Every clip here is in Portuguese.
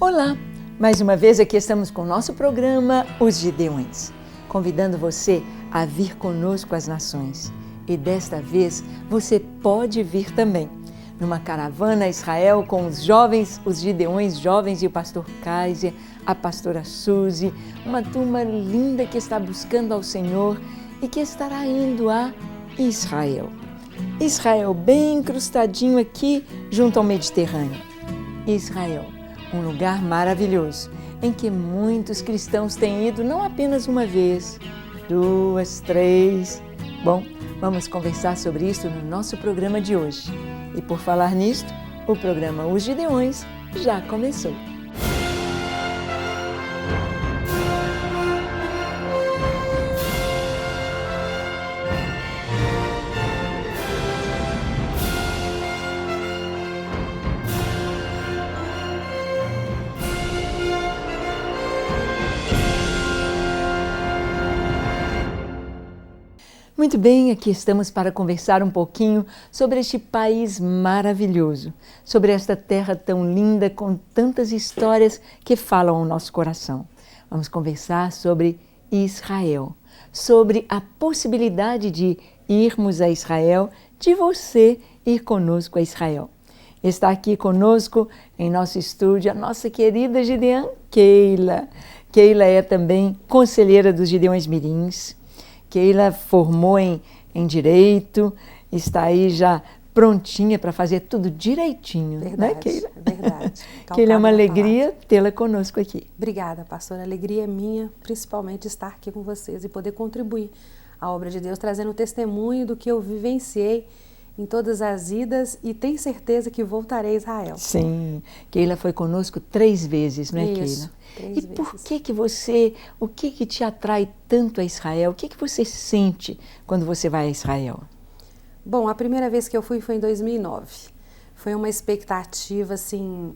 Olá! Mais uma vez aqui estamos com o nosso programa Os Gideões, convidando você a vir conosco às nações. E desta vez você pode vir também, numa caravana a Israel com os jovens, os Gideões jovens e o pastor Kaiser, a pastora Suzy, uma turma linda que está buscando ao Senhor e que estará indo a Israel. Israel bem encrustadinho aqui junto ao Mediterrâneo. Israel, um lugar maravilhoso, em que muitos cristãos têm ido não apenas uma vez, 2, 3. Bom, vamos conversar sobre isso no nosso programa de hoje. E por falar nisto, o programa Os Gideões já começou. Muito bem, aqui estamos para conversar um pouquinho sobre este país maravilhoso, sobre esta terra tão linda com tantas histórias que falam ao nosso coração. Vamos conversar sobre Israel, sobre a possibilidade de irmos a Israel, de você ir conosco a Israel. Está aqui conosco em nosso estúdio a nossa querida Gideã Keila. Keila é também conselheira dos Gideões Mirins. Keila formou em Direito, está aí já prontinha para fazer tudo direitinho, verdade, né, Keila? Verdade. Keila, é uma alegria tê-la conosco aqui. Obrigada, pastora. A alegria é minha, principalmente estar aqui com vocês e poder contribuir à obra de Deus, trazendo testemunho do que eu vivenciei em todas as idas e tenho certeza que voltarei a Israel. Sim, Keila foi conosco 3 vezes, não é, Isso, Keila? 3 e vezes. Por que você, o que te atrai tanto a Israel? O que você sente quando você vai a Israel? Bom, a primeira vez que eu fui foi em 2009. Foi uma expectativa, assim,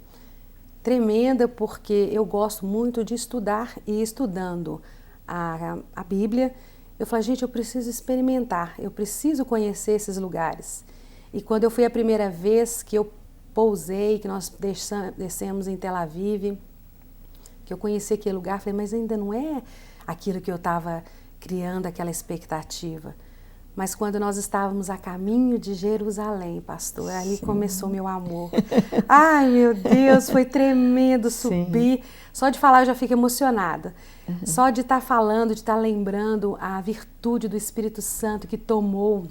tremenda, porque eu gosto muito de estudar e estudando a Bíblia, eu falei, gente, eu preciso experimentar, eu preciso conhecer esses lugares. E quando eu fui a primeira vez que eu pousei, que nós descemos em Tel Aviv, que eu conheci aquele lugar, falei, mas ainda não é aquilo que eu estava criando, aquela expectativa. Mas quando nós estávamos a caminho de Jerusalém, pastor, ali Sim. Começou meu amor. Ai, meu Deus, foi tremendo subir. Sim. Só de falar eu já fico emocionada. Uhum. Só de estar falando, de estar lembrando a virtude do Espírito Santo que tomou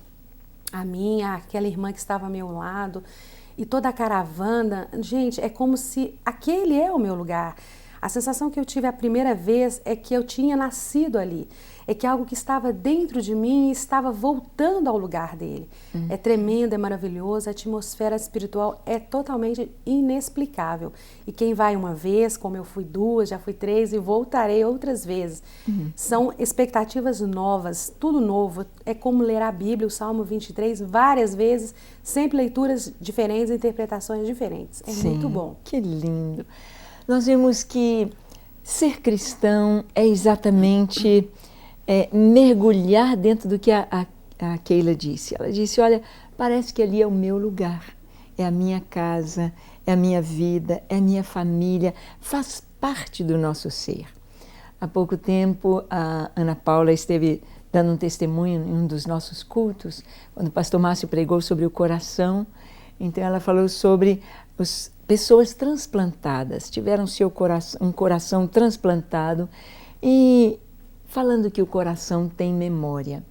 a minha, aquela irmã que estava ao meu lado, e toda a caravana. Gente, é como se aquele é o meu lugar. A sensação que eu tive a primeira vez é que eu tinha nascido ali, é que algo que estava dentro de mim estava voltando ao lugar dele. É tremendo, é maravilhoso, a atmosfera espiritual é totalmente inexplicável. E quem vai uma vez, como eu fui 2, já fui 3 e voltarei outras vezes. São expectativas novas, tudo novo. É como ler a Bíblia, o Salmo 23, várias vezes, sempre leituras diferentes, interpretações diferentes. É Sim, muito bom. Que lindo! Nós vemos que ser cristão é exatamente mergulhar dentro do que a Keila disse. Ela disse, olha, parece que ali é o meu lugar, é a minha casa, é a minha vida, é a minha família, faz parte do nosso ser. Há pouco tempo, a Ana Paula esteve dando um testemunho em um dos nossos cultos, quando o pastor Márcio pregou sobre o coração. Então ela falou sobre pessoas transplantadas, tiveram um coração transplantado e falando que o coração tem memória.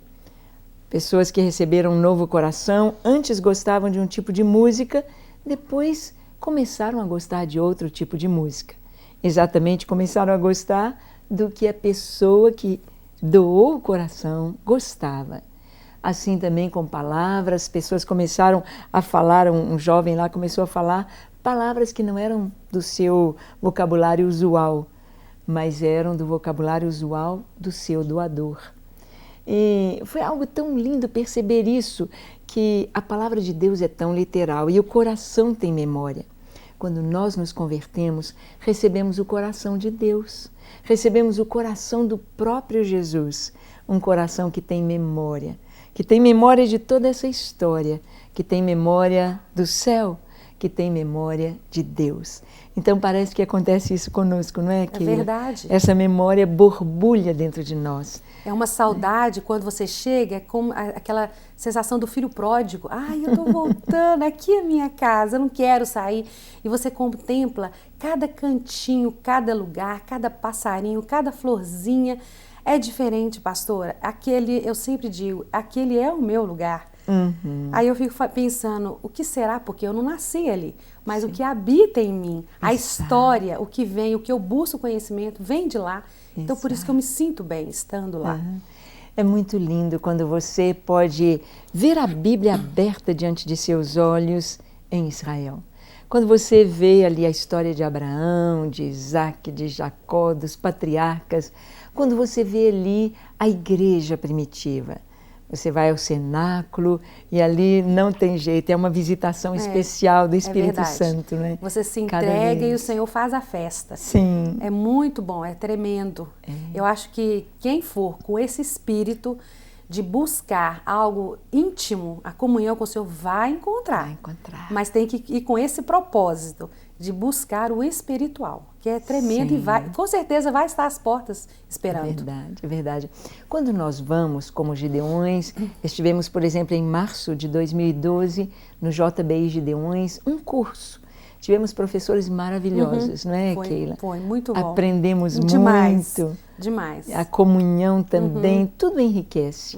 Pessoas que receberam um novo coração, antes gostavam de um tipo de música, depois começaram a gostar de outro tipo de música. Exatamente, começaram a gostar do que a pessoa que doou o coração gostava. Assim também com palavras, pessoas começaram a falar, um jovem lá começou a falar palavras que não eram do seu vocabulário usual, mas eram do vocabulário usual do seu doador. E foi algo tão lindo perceber isso, que a palavra de Deus é tão literal e o coração tem memória. Quando nós nos convertemos, recebemos o coração de Deus, recebemos o coração do próprio Jesus, um coração que tem memória de toda essa história, que tem memória do céu, que tem memória de Deus. Então parece que acontece isso conosco, não é, Keila? É verdade. Essa memória borbulha dentro de nós. É uma saudade, quando você chega, é como aquela sensação do filho pródigo. Ai, eu estou voltando, aqui é a minha casa, eu não quero sair. E você contempla cada cantinho, cada lugar, cada passarinho, cada florzinha. É diferente, pastora. Aquele, eu sempre digo, aquele é o meu lugar. Uhum. Aí eu fico pensando, o que será? Porque eu não nasci ali, mas o que habita em mim, a história, o que vem, o que eu busco conhecimento, vem de lá. Então por isso que eu me sinto bem estando lá. Uhum. É muito lindo quando você pode ver a Bíblia aberta diante de seus olhos em Israel. Quando você vê ali a história de Abraão, de Isaac, de Jacó, dos patriarcas, quando você vê ali a igreja primitiva. Você vai ao cenáculo e ali não tem jeito, é uma visitação especial do Espírito Santo, né? Você se entrega e o Senhor faz a festa. Sim. É muito bom, é tremendo. Eu acho que quem for com esse espírito de buscar algo íntimo, a comunhão com o Senhor, vai encontrar. Vai encontrar. Mas tem que ir com esse propósito de buscar o espiritual, que é tremendo. Sim. E vai, com certeza vai estar às portas esperando. É verdade, é verdade. Quando nós vamos, como Gideões, estivemos, por exemplo, em março de 2012, no JBI Gideões, um curso. Tivemos professores maravilhosos, não é, Keila? Foi, muito bom. Aprendemos demais, muito. Demais. A comunhão também, tudo enriquece.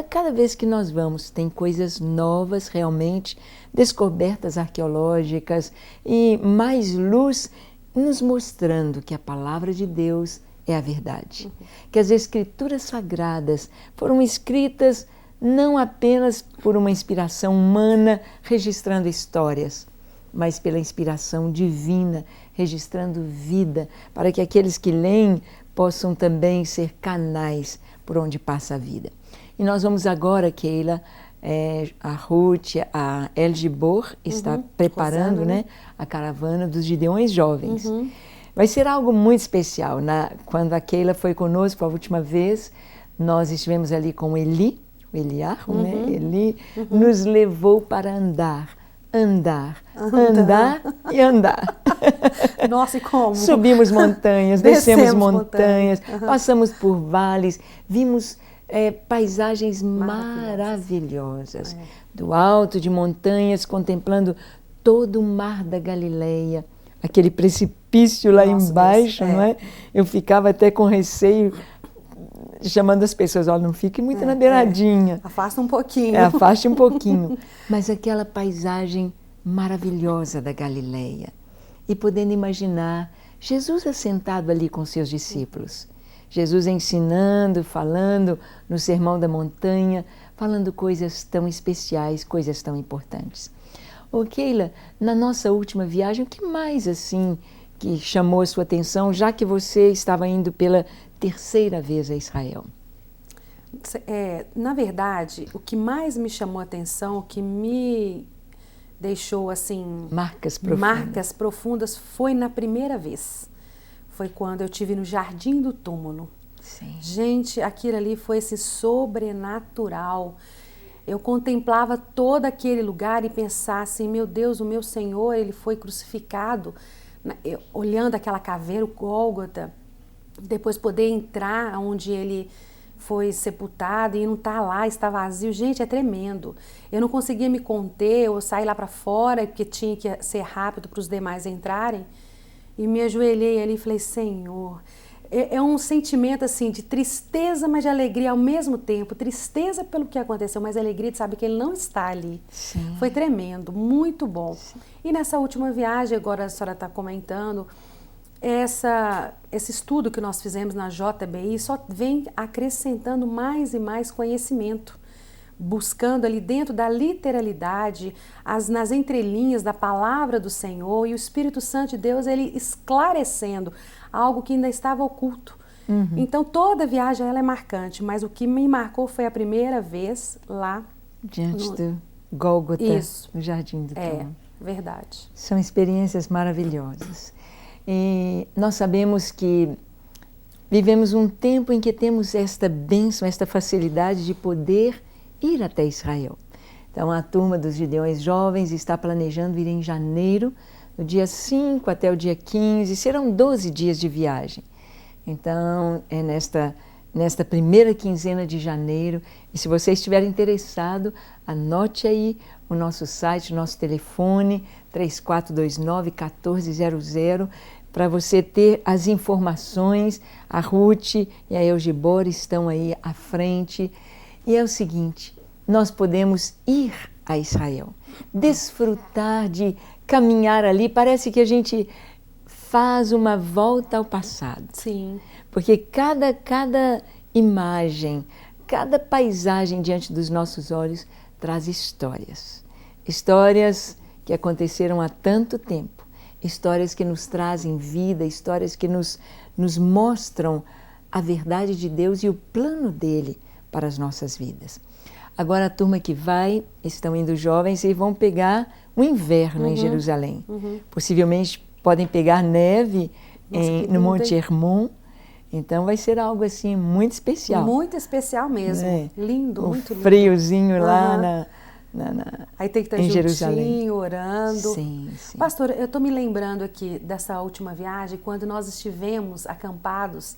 Cada vez que nós vamos, tem coisas novas realmente, descobertas arqueológicas e mais luz nos mostrando que a palavra de Deus é a verdade. Que as escrituras sagradas foram escritas não apenas por uma inspiração humana registrando histórias, mas pela inspiração divina, registrando vida, para que aqueles que leem possam também ser canais por onde passa a vida. E nós vamos agora, Keila, a Ruth, a El Gibor está preparando, né, a caravana dos Gideões Jovens. Vai ser algo muito especial. Quando a Keila foi conosco a última vez, nós estivemos ali com Eli, o Eliarro, né? Eli nos levou para andar e andar. Nossa, e como? Subimos montanhas, descemos montanhas, passamos por vales, vimos paisagens maravilhosas. Do alto de montanhas, contemplando todo o mar da Galileia, aquele precipício lá embaixo, não é? Eu ficava até com receio, chamando as pessoas, olha, não fique muito na beiradinha. Afasta um pouquinho. Afaste um pouquinho. Mas aquela paisagem maravilhosa da Galileia. E podendo imaginar Jesus assentado ali com seus discípulos. Jesus ensinando, falando no Sermão da Montanha, falando coisas tão especiais, coisas tão importantes. Ô Keila, na nossa última viagem, o que mais assim que chamou a sua atenção, já que você estava indo pela terceira vez a Israel? Na verdade, o que mais me chamou a atenção, o que me deixou assim marcas profundas foi na primeira vez. Foi quando eu estive no Jardim do Túmulo. Sim. Gente, aquilo ali foi esse sobrenatural. Eu contemplava todo aquele lugar e pensava assim, meu Deus, o meu Senhor, ele foi crucificado, olhando aquela caveira, o Gólgota, depois poder entrar onde ele foi sepultado e não está lá, está vazio. Gente, é tremendo. Eu não conseguia me conter, eu saí lá para fora, porque tinha que ser rápido para os demais entrarem, e me ajoelhei ali e falei, Senhor, é um sentimento assim de tristeza, mas de alegria ao mesmo tempo. Tristeza pelo que aconteceu, mas alegria de saber que ele não está ali. Sim. Foi tremendo, muito bom. Sim. E nessa última viagem, agora a senhora está comentando, esse estudo que nós fizemos na JBI só vem acrescentando mais e mais conhecimento, buscando ali dentro da literalidade, nas entrelinhas da palavra do Senhor, e o Espírito Santo de Deus, ele esclarecendo algo que ainda estava oculto. Então toda viagem ela é marcante, mas o que me marcou foi a primeira vez lá diante do Gólgota, no Jardim do Túmulo. É, verdade. São experiências maravilhosas. E nós sabemos que vivemos um tempo em que temos esta bênção, esta facilidade de poder ir até Israel. Então, a turma dos Gideões Jovens está planejando ir em janeiro, do dia 5 até o dia 15, serão 12 dias de viagem. Então, é nesta primeira quinzena de janeiro, e se você estiver interessado, anote aí o nosso site, o nosso telefone, 3429-1400, para você ter as informações. A Ruth e a Eugibora estão aí à frente. E é o seguinte, nós podemos ir a Israel, desfrutar de caminhar ali. Parece que a gente faz uma volta ao passado. Sim. Porque cada imagem, cada paisagem diante dos nossos olhos traz histórias. Histórias que aconteceram há tanto tempo. Histórias que nos trazem vida, histórias que nos mostram a verdade de Deus e o plano dele para as nossas vidas. Agora a turma que vai, estão indo jovens e vão pegar o inverno em Jerusalém. Possivelmente podem pegar neve no Monte Hermon. Então vai ser algo assim muito especial. Muito especial mesmo. É. Lindo, muito lindo. Friozinho lá aí tem que estar juntinho, orando. Sim, sim. Pastor, eu estou me lembrando aqui dessa última viagem, quando nós estivemos acampados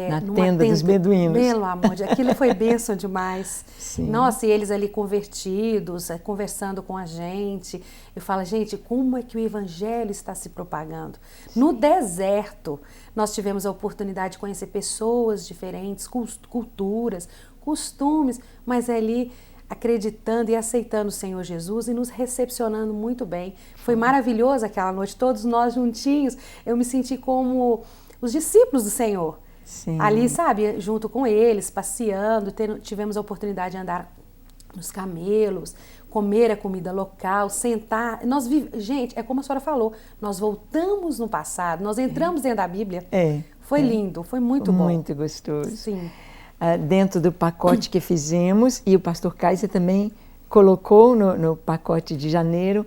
na tenda dos beduínos. Pelo amor de Deus, aquilo foi bênção demais. Sim. Nossa, e eles ali convertidos, conversando com a gente. Eu falo, gente, como é que o evangelho está se propagando? Sim. No deserto, nós tivemos a oportunidade de conhecer pessoas diferentes, culturas, costumes, mas ali acreditando e aceitando o Senhor Jesus e nos recepcionando muito bem. Foi maravilhoso aquela noite, todos nós juntinhos. Eu me senti como os discípulos do Senhor. Sim. Ali, sabe, junto com eles, passeando, tivemos a oportunidade de andar nos camelos, comer a comida local, sentar. Gente, é como a senhora falou, nós voltamos no passado, nós entramos dentro da Bíblia. Foi lindo, foi muito bom. Muito gostoso. Sim. Dentro do pacote que fizemos, e o pastor Kaiser também colocou no pacote de janeiro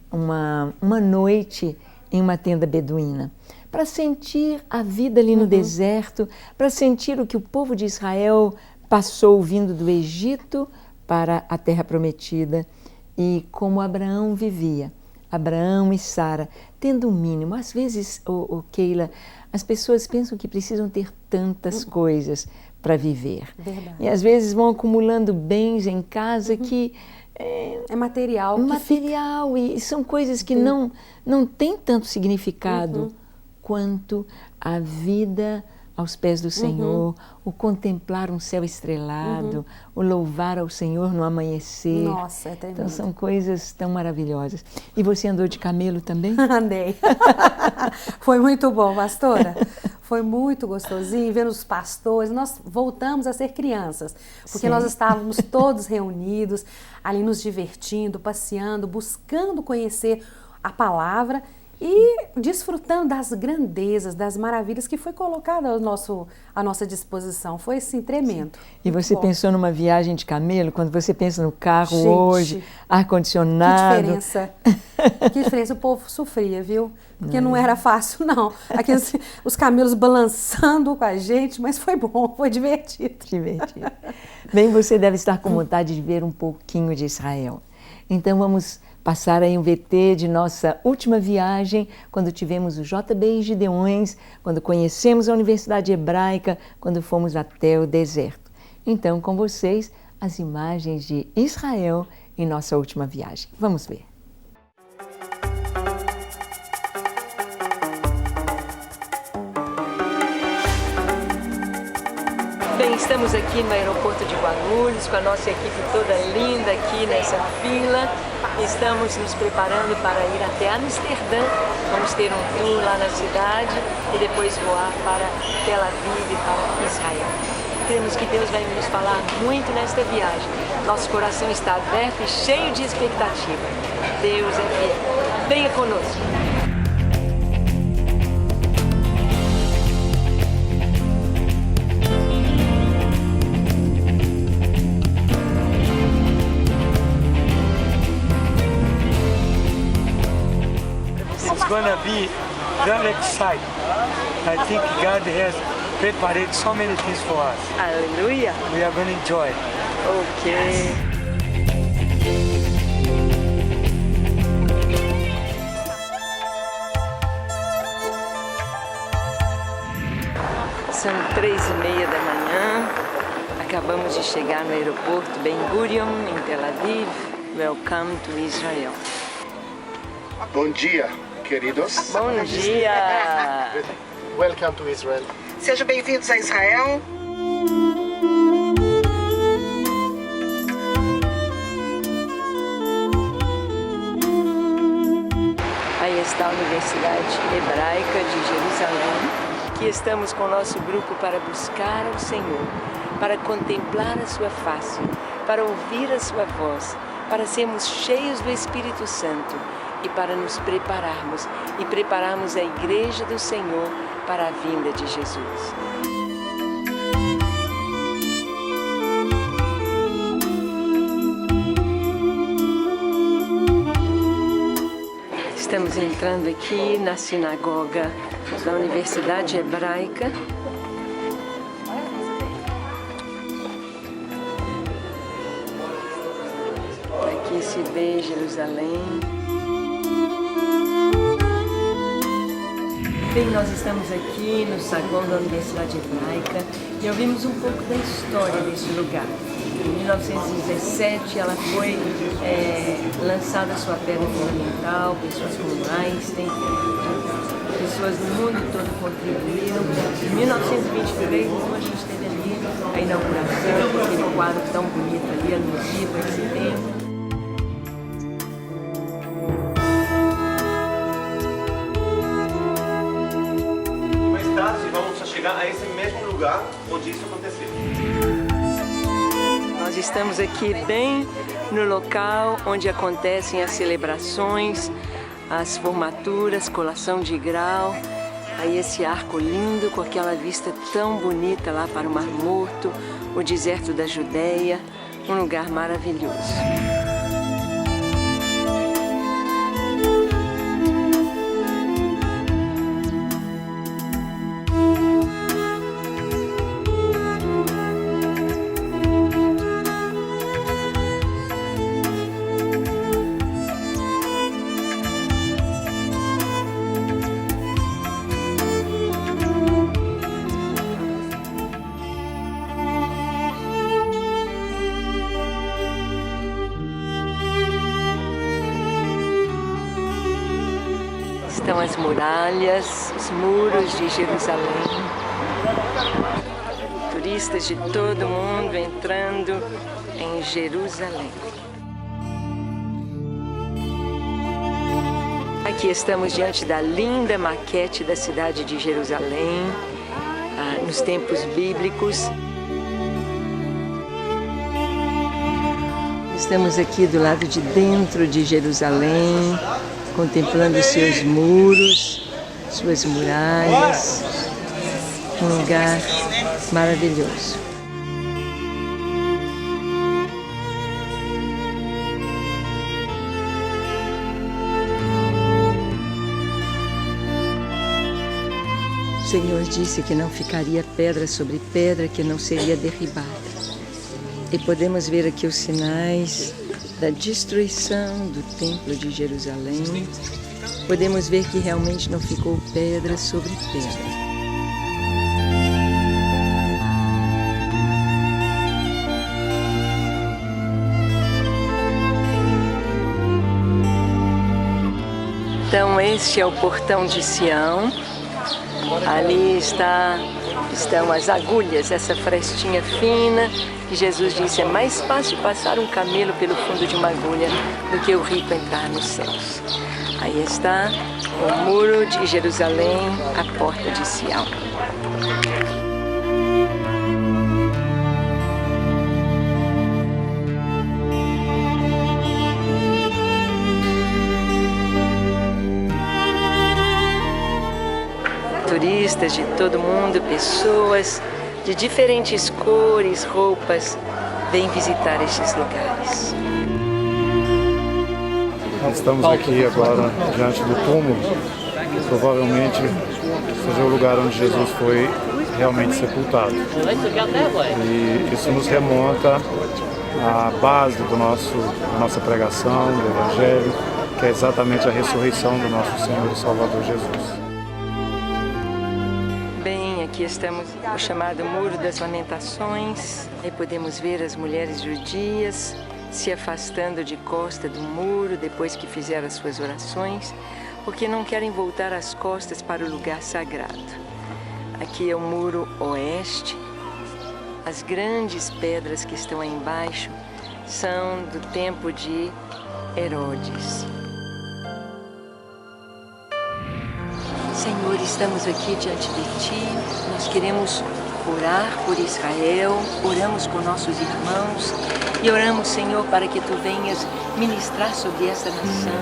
uma noite em uma tenda beduína, para sentir a vida ali no deserto, para sentir o que o povo de Israel passou vindo do Egito para a Terra Prometida e como Abraão vivia. Abraão e Sara, tendo um mínimo. Às vezes, Keila, as pessoas pensam que precisam ter tantas coisas para viver. Verdade. E às vezes vão acumulando bens em casa que é material. Material, e são coisas que não têm tanto significado quanto a vida aos pés do Senhor, o contemplar um céu estrelado, o louvar ao Senhor no amanhecer. Nossa, é tremendo. Então são coisas tão maravilhosas. E você andou de camelo também? Andei. Foi muito bom, pastora. Foi muito gostosinho, vendo os pastores. Nós voltamos a ser crianças, porque nós estávamos todos reunidos, ali nos divertindo, passeando, buscando conhecer a palavra e desfrutando das grandezas, das maravilhas que foi colocada à nossa disposição. Foi assim, tremendo. E você pensou numa viagem de camelo? Quando você pensa no carro hoje, ar-condicionado... Que diferença. Que diferença. O povo sofria, viu? Porque não era fácil, não. Os camelos balançando com a gente, mas foi bom, foi divertido. Divertido. Bem, você deve estar com vontade de ver um pouquinho de Israel. Então vamos passar aí um VT de nossa última viagem, quando tivemos o JB em Gideões, quando conhecemos a Universidade Hebraica, quando fomos até o deserto. Então, com vocês, as imagens de Israel em nossa última viagem. Vamos ver. Bem, estamos aqui no aeroporto de Guarulhos, com a nossa equipe toda linda aqui nessa fila. Estamos nos preparando para ir até Amsterdã. Vamos ter um tour lá na cidade e depois voar para Tel Aviv e para Israel. Cremos que Deus vai nos falar muito nesta viagem. Nosso coração está aberto e cheio de expectativa. Deus é fiel. Venha conosco. It's gonna be very exciting. I think God has prepared so many things for us. Aleluia. We are going to enjoy. Ok. 3h30 da manhã. Acabamos de chegar no aeroporto Ben Gurion, em Tel Aviv. Welcome to Israel. Bom dia, queridos. Bom dia! Welcome to Israel. Sejam bem-vindos a Israel. Aí está a Universidade Hebraica de Jerusalém. Aqui estamos com o nosso grupo para buscar ao Senhor, para contemplar a sua face, para ouvir a sua voz, para sermos cheios do Espírito Santo e para nos prepararmos e prepararmos a Igreja do Senhor para a vinda de Jesus. Estamos entrando aqui na sinagoga da Universidade Hebraica. Aqui se vê Jerusalém. Bem, nós estamos aqui no saguão da Universidade Hebraica e ouvimos um pouco da história desse lugar. Em 1917 ela foi lançada a sua pedra fundamental, pessoas como Einstein, pessoas do mundo todo contribuíram. Em 1923 então, a gente teve ali a inauguração daquele quadro tão bonito ali, alusivo a esse tempo. Vamos chegar a esse mesmo lugar onde isso aconteceu. Nós estamos aqui bem no local onde acontecem as celebrações, as formaturas, colação de grau. Aí esse arco lindo com aquela vista tão bonita lá para o Mar Morto, o deserto da Judéia, um lugar maravilhoso. Estão as muralhas, os muros de Jerusalém. Turistas de todo mundo entrando em Jerusalém. Aqui estamos diante da linda maquete da cidade de Jerusalém, nos tempos bíblicos. Estamos aqui do lado de dentro de Jerusalém, contemplando seus muros, suas muralhas, um lugar maravilhoso. O Senhor disse que não ficaria pedra sobre pedra que não seria derribada. E podemos ver aqui os sinais da destruição do Templo de Jerusalém. Podemos ver que realmente não ficou pedra sobre pedra. Então este é o portão de Sião. Ali estão as agulhas, essa frestinha fina. E Jesus disse, é mais fácil passar um camelo pelo fundo de uma agulha do que o rico entrar nos céus. Aí está o muro de Jerusalém, a porta de Sião. Turistas de todo mundo, pessoas de diferentes cores, roupas, vêm visitar estes lugares. Estamos aqui agora diante do túmulo, que provavelmente seja o lugar onde Jesus foi realmente sepultado. E isso nos remonta à base da nossa pregação, do Evangelho, que é exatamente a ressurreição do nosso Senhor e Salvador Jesus. Aqui estamos no chamado Muro das Lamentações. Aí podemos ver as mulheres judias se afastando de costa do muro depois que fizeram as suas orações, porque não querem voltar as costas para o lugar sagrado. Aqui é o muro oeste. As grandes pedras que estão aí embaixo são do tempo de Herodes. Senhor, estamos aqui diante de Ti, nós queremos orar por Israel, oramos com nossos irmãos e oramos, Senhor, para que Tu venhas ministrar sobre esta nação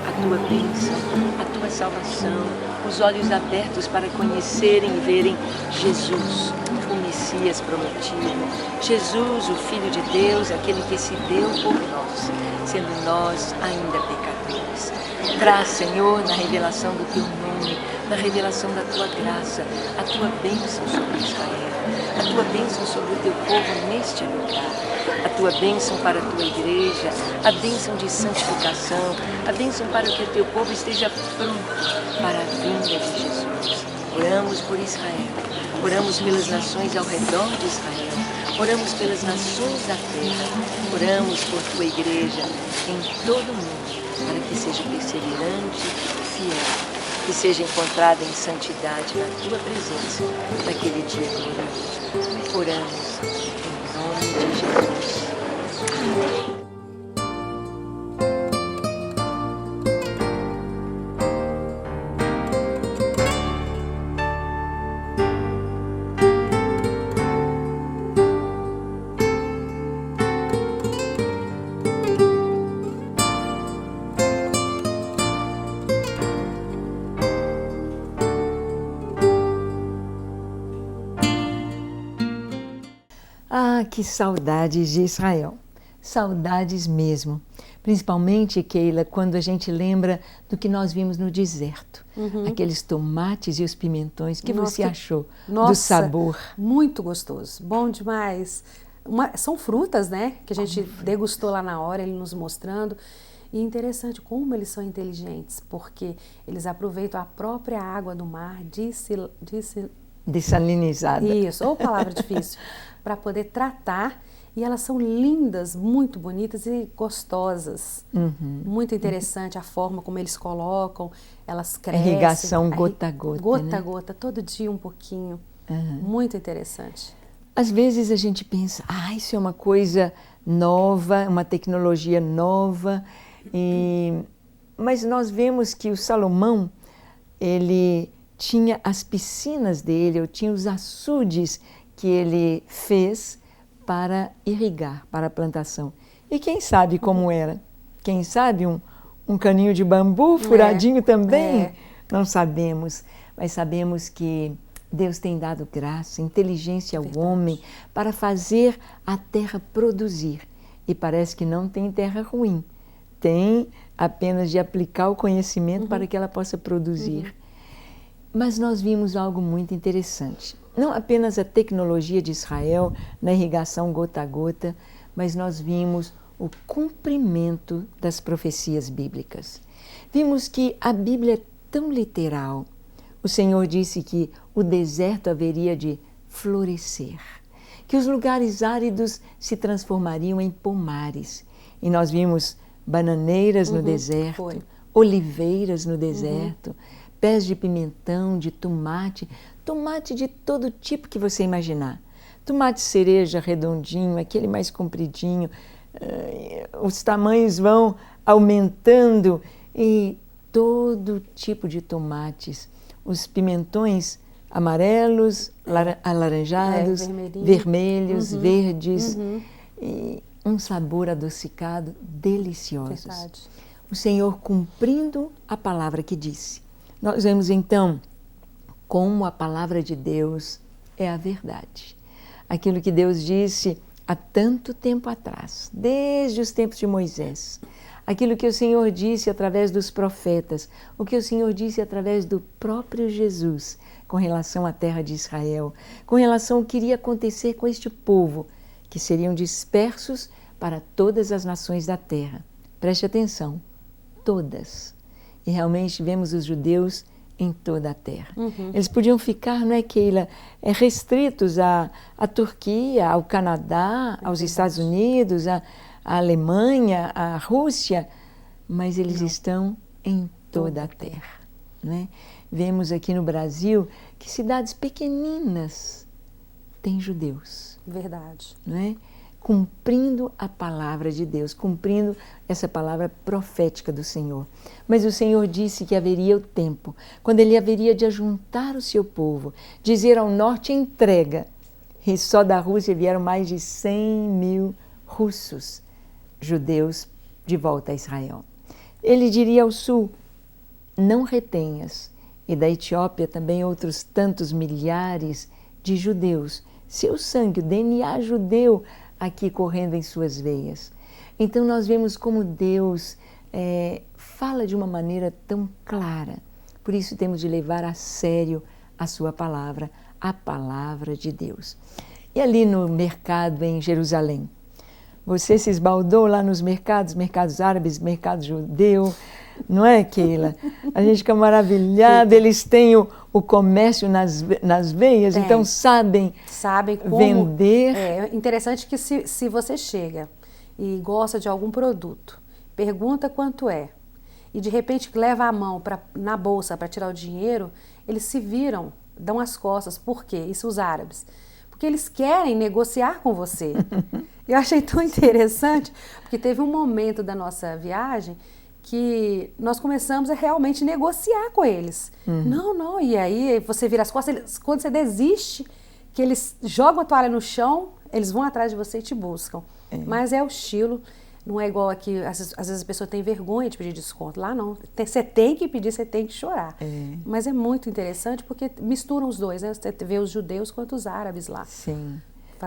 a Tua bênção, a Tua salvação, os olhos abertos para conhecerem e verem Jesus, o Messias prometido, Jesus, o Filho de Deus, aquele que se deu por nós, sendo nós ainda pecadores. Traz, Senhor, na revelação do Teu nome, na revelação da Tua graça, a Tua bênção sobre Israel, a Tua bênção sobre o Teu povo neste lugar, a Tua bênção para a Tua igreja, a bênção de santificação, a bênção para que o Teu povo esteja pronto para a vinda de Jesus. Oramos por Israel, oramos pelas nações ao redor de Israel, oramos pelas nações da terra, oramos por Tua igreja em todo o mundo, para que seja perseverante, fiel, que seja encontrada em santidade na Tua presença, naquele dia glorioso. Oramos em nome de Jesus. Amém. Ah, que saudades de Israel. Saudades mesmo. Principalmente, Keila, quando a gente lembra do que nós vimos no deserto. Aqueles tomates e os pimentões. O que você achou do sabor? Muito gostoso. Bom demais. São frutas, né? Que a gente degustou lá na hora, ele nos mostrando. E interessante como eles são inteligentes, porque eles aproveitam a própria água do mar, Dessalinizada. Isso, ou palavra difícil, para poder tratar. E elas são lindas, muito bonitas e gostosas. Muito interessante a forma como eles colocam, elas crescem. Irrigação gota a gota. Gota a gota, todo dia um pouquinho. Muito interessante. Às vezes a gente pensa, isso é uma coisa nova, uma tecnologia nova. Mas nós vemos que o Salomão, ele tinha as piscinas dele, ou tinha os açudes que ele fez para irrigar, para a plantação. E quem sabe como era? Quem sabe um caninho de bambu furadinho também? Não sabemos, mas sabemos que Deus tem dado graça, inteligência ao homem para fazer a terra produzir. E parece que não tem terra ruim. Tem apenas de aplicar o conhecimento para que ela possa produzir. Mas nós vimos algo muito interessante. Não apenas a tecnologia de Israel na irrigação gota a gota, mas nós vimos o cumprimento das profecias bíblicas. Vimos que a Bíblia é tão literal. O Senhor disse que o deserto haveria de florescer, que os lugares áridos se transformariam em pomares. E nós vimos bananeiras no deserto, oliveiras no deserto, pés de pimentão, de tomate de todo tipo que você imaginar. Tomate cereja redondinho, aquele mais compridinho, os tamanhos vão aumentando e todo tipo de tomates. Os pimentões amarelos, alaranjados, vermelhos, verdes, e um sabor adocicado, deliciosos. Verdade. O Senhor cumprindo a palavra que disse. Nós vemos então como a palavra de Deus é a verdade. Aquilo que Deus disse há tanto tempo atrás, desde os tempos de Moisés. Aquilo que o Senhor disse através dos profetas, o que o Senhor disse através do próprio Jesus, com relação à terra de Israel, com relação ao que iria acontecer com este povo, que seriam dispersos para todas as nações da terra. Preste atenção, todas. E realmente vemos os judeus em toda a terra. Eles podiam ficar, não é, Keila, restritos à Turquia, ao Canadá, aos Estados Unidos, à Alemanha, à Rússia, mas eles estão em toda a terra. Né? Vemos aqui no Brasil que cidades pequeninas têm judeus. Verdade. Não é? Cumprindo a palavra de Deus, cumprindo essa palavra profética do Senhor. Mas o Senhor disse que haveria o tempo, quando Ele haveria de ajuntar o seu povo, dizer ao norte entrega. E só da Rússia vieram mais de 100.000 russos, judeus, de volta a Israel. Ele diria ao sul, não retenhas, e da Etiópia também outros tantos milhares de judeus, seu sangue, o DNA judeu, aqui correndo em suas veias. Então nós vemos como Deus fala de uma maneira tão clara. Por isso temos de levar a sério a sua palavra, a palavra de Deus. E ali no mercado em Jerusalém, você se esbaldou lá nos mercados árabes, mercado judeu, não é, Keila? A gente fica maravilhada, eles têm o comércio nas veias, então sabem como vender. É interessante que se você chega e gosta de algum produto, pergunta quanto é, e de repente leva a mão na bolsa para tirar o dinheiro, eles se viram, dão as costas. Por quê? Isso os árabes. Porque eles querem negociar com você. Eu achei tão interessante, porque teve um momento da nossa viagem que nós começamos a realmente negociar com eles. Não, e aí você vira as costas, quando você desiste, que eles jogam a toalha no chão, eles vão atrás de você e te buscam. Mas é o estilo, não é igual aqui, às vezes a pessoa tem vergonha de pedir desconto. Lá não, você tem que pedir, você tem que chorar. Mas é muito interessante porque misturam os dois, né? Você vê os judeus quanto os árabes lá. Sim,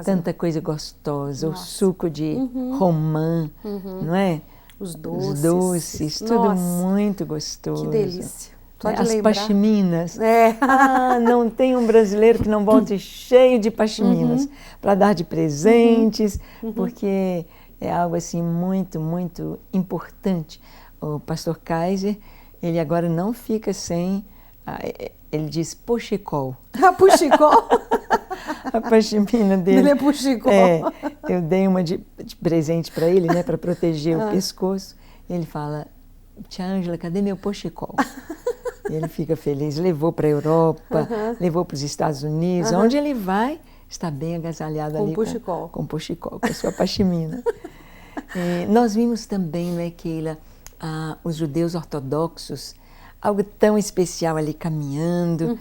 tanta coisa gostosa, o suco de romã, não é? Os doces. Os doces, tudo muito gostoso. Que delícia. As pashminas. Não tem um brasileiro que não volte cheio de pashminas para dar de presentes, porque é algo assim muito, muito importante. O pastor Kaiser, ele agora não fica sem, ele diz pochicol. Puxicol? A pashmina dele. Ele é puxicol. Eu dei uma de presente para ele, né, para proteger o pescoço. Ele fala, tia Ângela, cadê meu pochicol? Ele fica feliz, levou para a Europa, levou para os Estados Unidos, onde ele vai, está bem agasalhado ali com pochicol, com a sua pashmina. Nós vimos também, né, Keila, os judeus ortodoxos, algo tão especial ali caminhando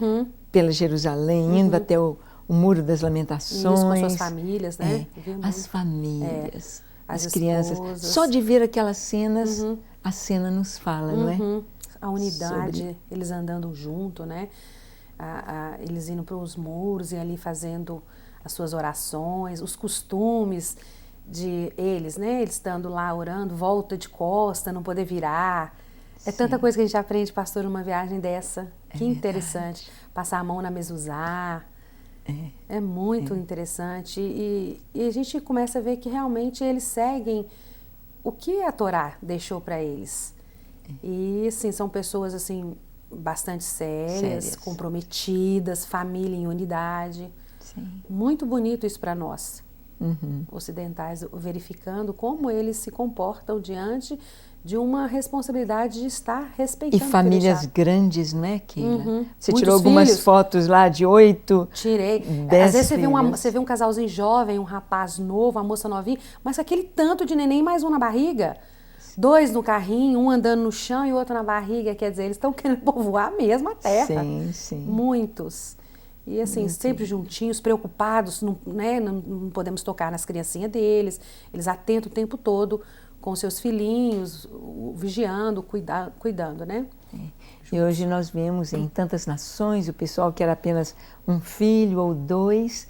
pela Jerusalém, indo até o Muro das Lamentações. Isso com suas famílias, né? As famílias, as crianças. Só de ver aquelas cenas, a cena nos fala, não é? A unidade, eles andando junto, né? Eles indo para os muros e ali fazendo as suas orações, os costumes de eles, né? Eles estando lá orando, volta de costa, não poder virar. É tanta coisa que a gente aprende, pastor, numa viagem dessa. Que interessante. Passar a mão na mezuzá. É muito interessante. E a gente começa a ver que realmente eles seguem o que a Torá deixou para eles. E, assim, são pessoas, assim, bastante sérias, comprometidas, família em unidade. Sim. Muito bonito isso para nós, ocidentais, verificando como eles se comportam diante de uma responsabilidade de estar respeitando. E famílias grandes, não é, Keila? Você Muitos tirou algumas filhos. Fotos lá de 8, Tirei. 10 Às vezes filhos. você vê um casalzinho jovem, um rapaz novo, uma moça novinha, mas aquele tanto de neném, mais um na barriga. 2 no carrinho, um andando no chão e o outro na barriga. Quer dizer, eles estão querendo povoar mesmo a terra. Sim, sim. Muitos. E assim, sempre juntinhos, preocupados, né? Não podemos tocar nas criancinhas deles. Eles atentos o tempo todo com seus filhinhos, vigiando, cuidando, né? E hoje nós vemos em tantas nações o pessoal que era apenas um filho ou 2,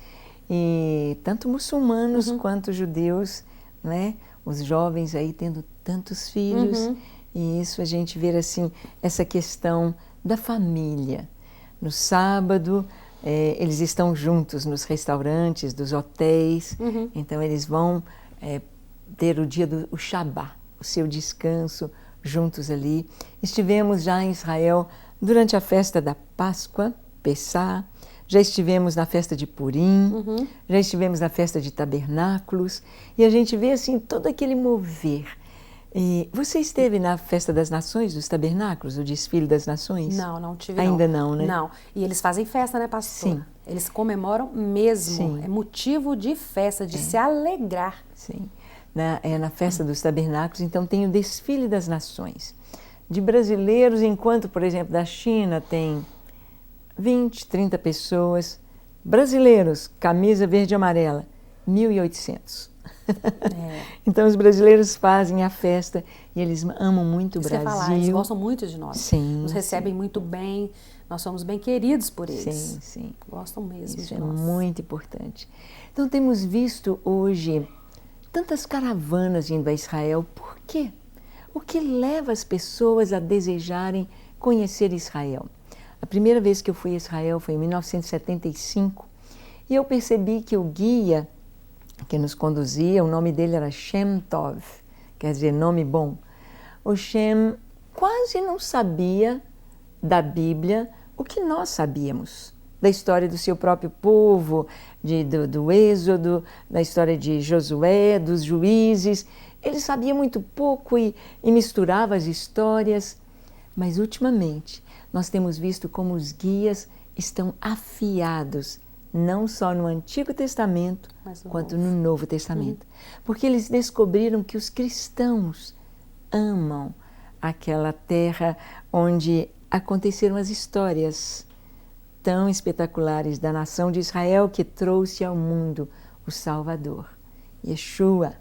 e tanto muçulmanos quanto judeus, né? Os jovens aí tendo tantos filhos, e isso a gente vê assim, essa questão da família. No sábado, eles estão juntos nos restaurantes, dos hotéis, então eles vão ter o dia do Shabá, o seu descanso, juntos ali. Estivemos já em Israel durante a festa da Páscoa, Pessá, já estivemos na festa de Purim, já estivemos na festa de Tabernáculos, e a gente vê assim todo aquele mover. E você esteve na Festa das Nações, dos Tabernáculos, o desfile das nações? Não, não tive. Ainda não, né? Não. E eles fazem festa, né, pastor? Sim. Eles comemoram mesmo. Sim. É motivo de festa, de se alegrar. Sim. Na Festa dos Tabernáculos, então tem o desfile das nações. De brasileiros, enquanto, por exemplo, da China tem 20, 30 pessoas. Brasileiros, camisa verde e amarela, 1.800. Então os brasileiros fazem a festa e eles amam muito o Brasil. Falar, eles gostam muito de nós. Sim, nos recebem muito bem, nós somos bem queridos por eles. Sim, sim. Gostam mesmo Isso de é nós. muito importante. Então temos visto hoje tantas caravanas indo a Israel. Por quê? O que leva as pessoas a desejarem conhecer Israel? A primeira vez que eu fui a Israel foi em 1975 e eu percebi que o guia que nos conduzia, o nome dele era Shem Tov, quer dizer, nome bom. O Shem quase não sabia da Bíblia o que nós sabíamos, da história do seu próprio povo, do Êxodo, da história de Josué, dos juízes. Ele sabia muito pouco e misturava as histórias, mas ultimamente nós temos visto como os guias estão afiados, não só no Antigo Testamento, quanto no Novo Testamento. Porque eles descobriram que os cristãos amam aquela terra onde aconteceram as histórias tão espetaculares da nação de Israel que trouxe ao mundo o Salvador, Yeshua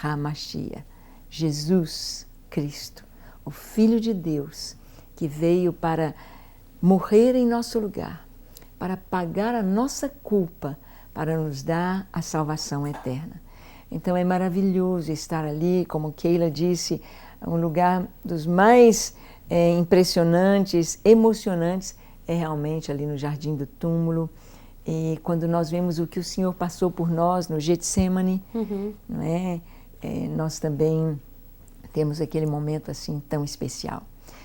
HaMashiach, Jesus Cristo, o Filho de Deus, que veio para morrer em nosso lugar, para pagar a nossa culpa, para nos dar a salvação eterna. Então é maravilhoso estar ali, como Keila disse, um lugar dos mais impressionantes, emocionantes, é realmente ali no Jardim do Túmulo. E quando nós vemos o que o Senhor passou por nós no Getsemane, não é? Nós também temos aquele momento assim tão especial.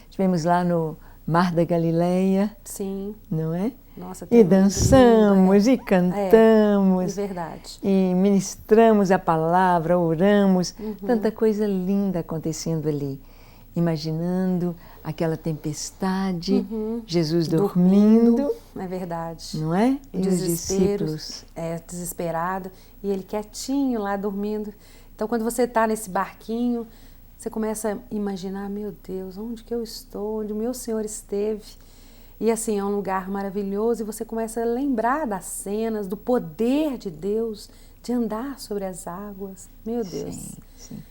Estivemos lá no Mar da Galileia, sim, não é? Nossa, e dançamos, e cantamos, é verdade. E ministramos a palavra, oramos, tanta coisa linda acontecendo ali. Imaginando aquela tempestade, Jesus dormindo. É verdade. Não é? E os discípulos. Desesperado, e ele quietinho lá dormindo. Então, quando você está nesse barquinho, você começa a imaginar, meu Deus, onde que eu estou, onde o meu Senhor esteve. E assim, é um lugar maravilhoso e você começa a lembrar das cenas, do poder de Deus, de andar sobre as águas. Meu Deus. Sim, sim.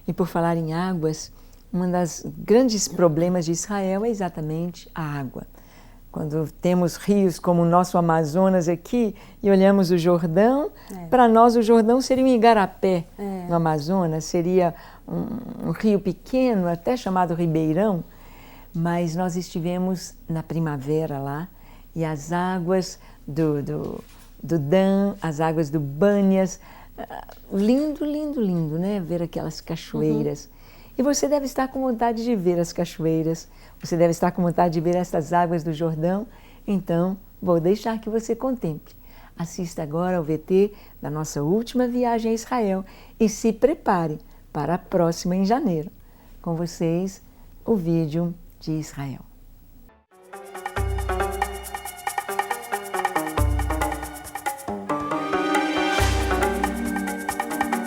E por falar em águas, um dos grandes problemas de Israel é exatamente a água. Quando temos rios como o nosso Amazonas aqui e olhamos o Jordão, para nós o Jordão seria um igarapé no Amazonas, seria um rio pequeno, até chamado Ribeirão, mas nós estivemos na primavera lá e as águas do Dan, as águas do Banias, lindo, lindo, lindo, né? Ver aquelas cachoeiras. E você deve estar com vontade de ver as cachoeiras, você deve estar com vontade de ver essas águas do Jordão, então vou deixar que você contemple. Assista agora ao VT da nossa última viagem a Israel e se prepare para a próxima em janeiro. Com vocês, o vídeo de Israel.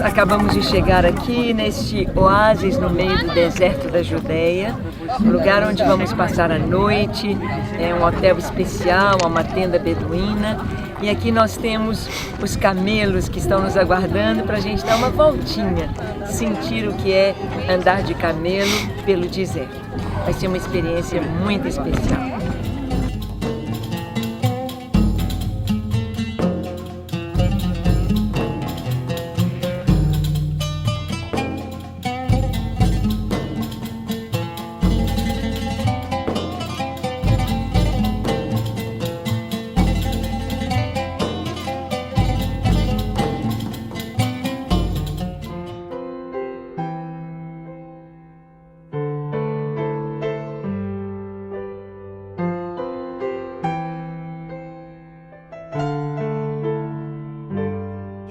Acabamos de chegar aqui neste oásis no meio do deserto da Judéia, lugar onde vamos passar a noite, é um hotel especial, uma tenda beduína, e aqui nós temos os camelos que estão nos aguardando para a gente dar uma voltinha, sentir o que é andar de camelo pelo deserto. Vai ser uma experiência muito especial.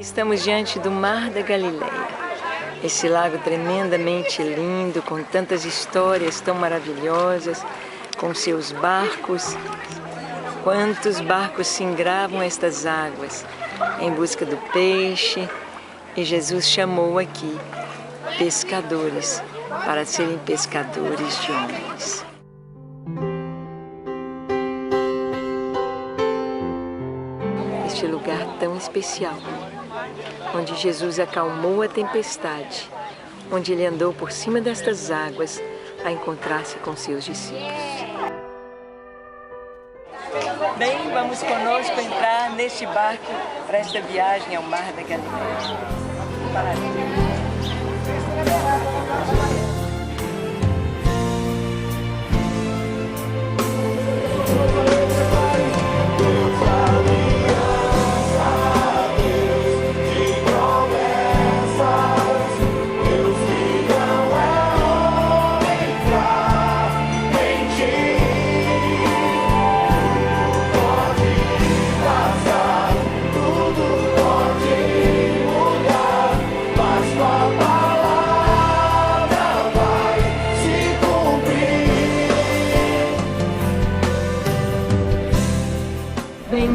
Estamos diante do Mar da Galileia, esse lago tremendamente lindo, com tantas histórias tão maravilhosas, com seus barcos. Quantos barcos se engravam estas águas em busca do peixe, e Jesus chamou aqui pescadores para serem pescadores de homens. Este lugar tão especial, onde Jesus acalmou a tempestade, onde ele andou por cima destas águas a encontrar-se com seus discípulos. Bem, vamos conosco entrar neste barco para esta viagem ao Mar da Galileia.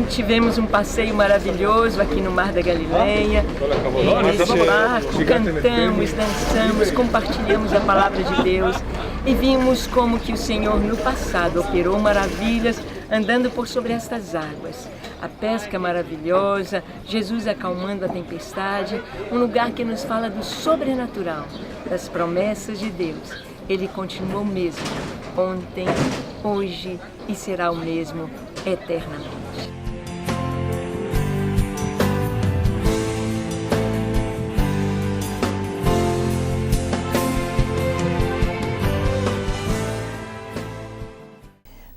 Tivemos um passeio maravilhoso aqui no Mar da Galileia. Nesse barco, cantamos, dançamos, compartilhamos a palavra de Deus e vimos como que o Senhor no passado operou maravilhas andando por sobre estas águas. A pesca maravilhosa, Jesus acalmando a tempestade, um lugar que nos fala do sobrenatural, das promessas de Deus. Ele continua o mesmo, ontem, hoje e será o mesmo eternamente.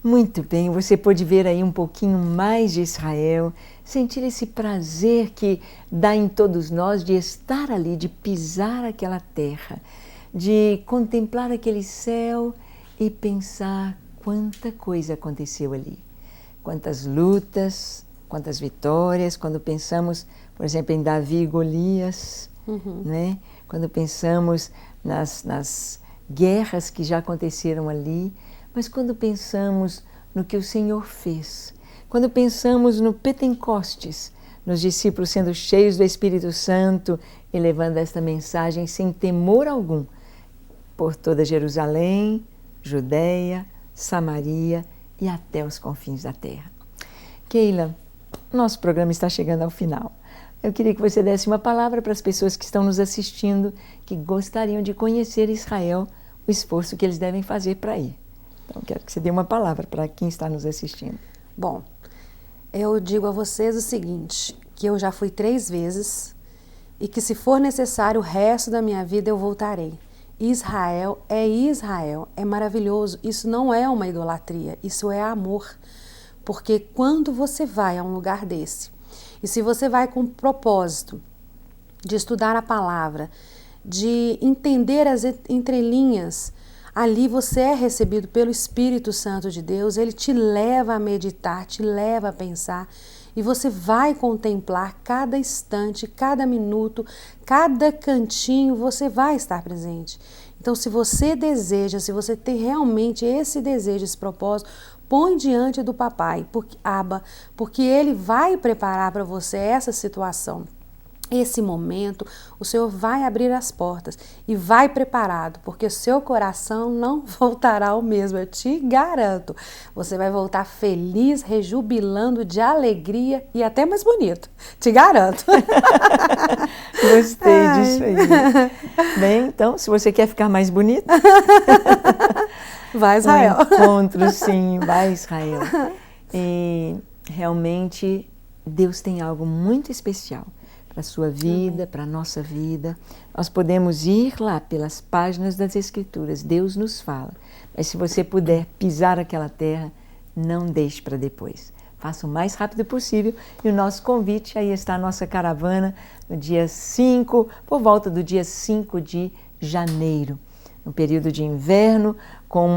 Muito bem, você pôde ver aí um pouquinho mais de Israel, sentir esse prazer que dá em todos nós de estar ali, de pisar aquela terra, de contemplar aquele céu e pensar quanta coisa aconteceu ali. Quantas lutas, quantas vitórias, quando pensamos, por exemplo, em Davi e Golias, né? Quando pensamos nas guerras que já aconteceram ali, mas quando pensamos no que o Senhor fez, quando pensamos no Pentecostes, nos discípulos sendo cheios do Espírito Santo e levando esta mensagem sem temor algum por toda Jerusalém, Judeia, Samaria e até os confins da terra. Keila, nosso programa está chegando ao final. Eu queria que você desse uma palavra para as pessoas que estão nos assistindo, que gostariam de conhecer Israel, o esforço que eles devem fazer para ir. Então, quero que você dê uma palavra para quem está nos assistindo. Bom, eu digo a vocês o seguinte, que eu já fui 3 vezes e que se for necessário o resto da minha vida eu voltarei. Israel, é maravilhoso. Isso não é uma idolatria, isso é amor. Porque quando você vai a um lugar desse, e se você vai com o propósito de estudar a palavra, de entender as entrelinhas, ali você é recebido pelo Espírito Santo de Deus, ele te leva a meditar, te leva a pensar e você vai contemplar cada instante, cada minuto, cada cantinho, você vai estar presente. Então, se você deseja, se você tem realmente esse desejo, esse propósito, põe diante do papai, porque ele vai preparar para você essa situação. Esse momento, o Senhor vai abrir as portas e vai preparado, porque o seu coração não voltará ao mesmo, eu te garanto. Você vai voltar feliz, rejubilando de alegria e até mais bonito, te garanto. Gostei disso aí. Bem, então, se você quer ficar mais bonito, vai Israel. Um encontro, sim, vai Israel. E realmente Deus tem algo muito especial para a sua vida, para a nossa vida. Nós podemos ir lá pelas páginas das Escrituras, Deus nos fala. Mas se você puder pisar aquela terra, não deixe para depois. Faça o mais rápido possível. E o nosso convite, aí está a nossa caravana, no dia 5, por volta do dia 5 de janeiro. No período de inverno, com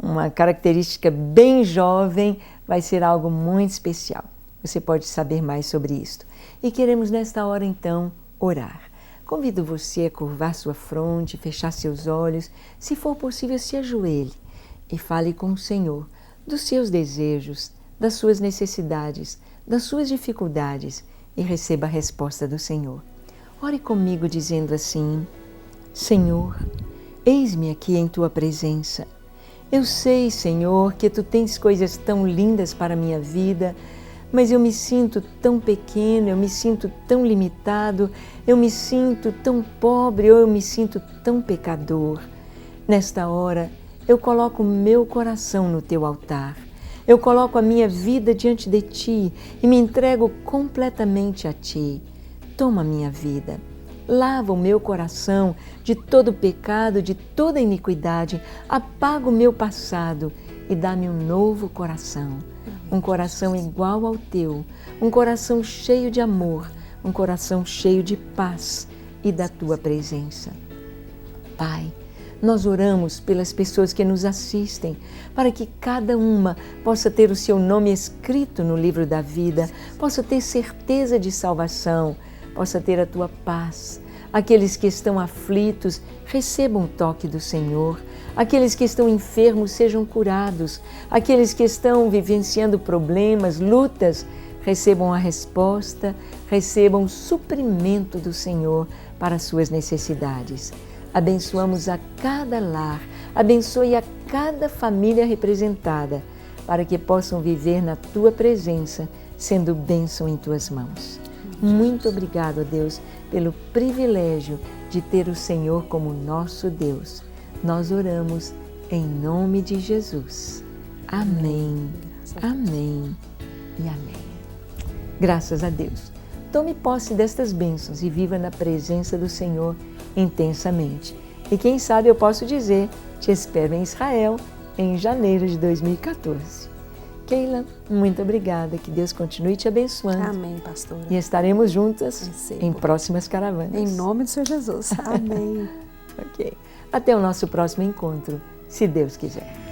uma característica bem jovem, vai ser algo muito especial. você pode saber mais sobre isto. E queremos nesta hora então orar. Convido você a curvar sua fronte, fechar seus olhos, se for possível se ajoelhe e fale com o Senhor dos seus desejos, das suas necessidades, das suas dificuldades e receba a resposta do Senhor. Ore comigo dizendo assim: Senhor, eis-me aqui em Tua presença. Eu sei, Senhor, que Tu tens coisas tão lindas para a minha vida, mas eu me sinto tão pequeno, eu me sinto tão limitado, eu me sinto tão pobre ou eu me sinto tão pecador. Nesta hora, eu coloco o meu coração no Teu altar. Eu coloco a minha vida diante de Ti e me entrego completamente a Ti. Toma minha vida. Lava o meu coração de todo pecado, de toda iniquidade. Apaga o meu passado e dá-me um novo coração. Um coração igual ao Teu. Um coração cheio de amor. Um coração cheio de paz e da Tua presença. Pai, nós oramos pelas pessoas que nos assistem, para que cada uma possa ter o seu nome escrito no livro da vida, possa ter certeza de salvação, possa ter a Tua paz. Aqueles que estão aflitos, recebam o toque do Senhor. Aqueles que estão enfermos, sejam curados. Aqueles que estão vivenciando problemas, lutas, recebam a resposta, recebam o suprimento do Senhor para as suas necessidades. Abençoamos a cada lar, abençoe a cada família representada, para que possam viver na Tua presença, sendo bênção em Tuas mãos. Muito obrigado, Deus, pelo privilégio de ter o Senhor como nosso Deus. Nós oramos em nome de Jesus. Amém, amém e amém. Graças a Deus. Tome posse destas bênçãos e viva na presença do Senhor intensamente. E quem sabe eu posso dizer, te espero em Israel em janeiro de 2014. Keila, muito obrigada, que Deus continue te abençoando. Amém, pastora. E estaremos juntas em próximas caravanas. Em nome do Senhor Jesus. Amém. Ok. Até o nosso próximo encontro, se Deus quiser.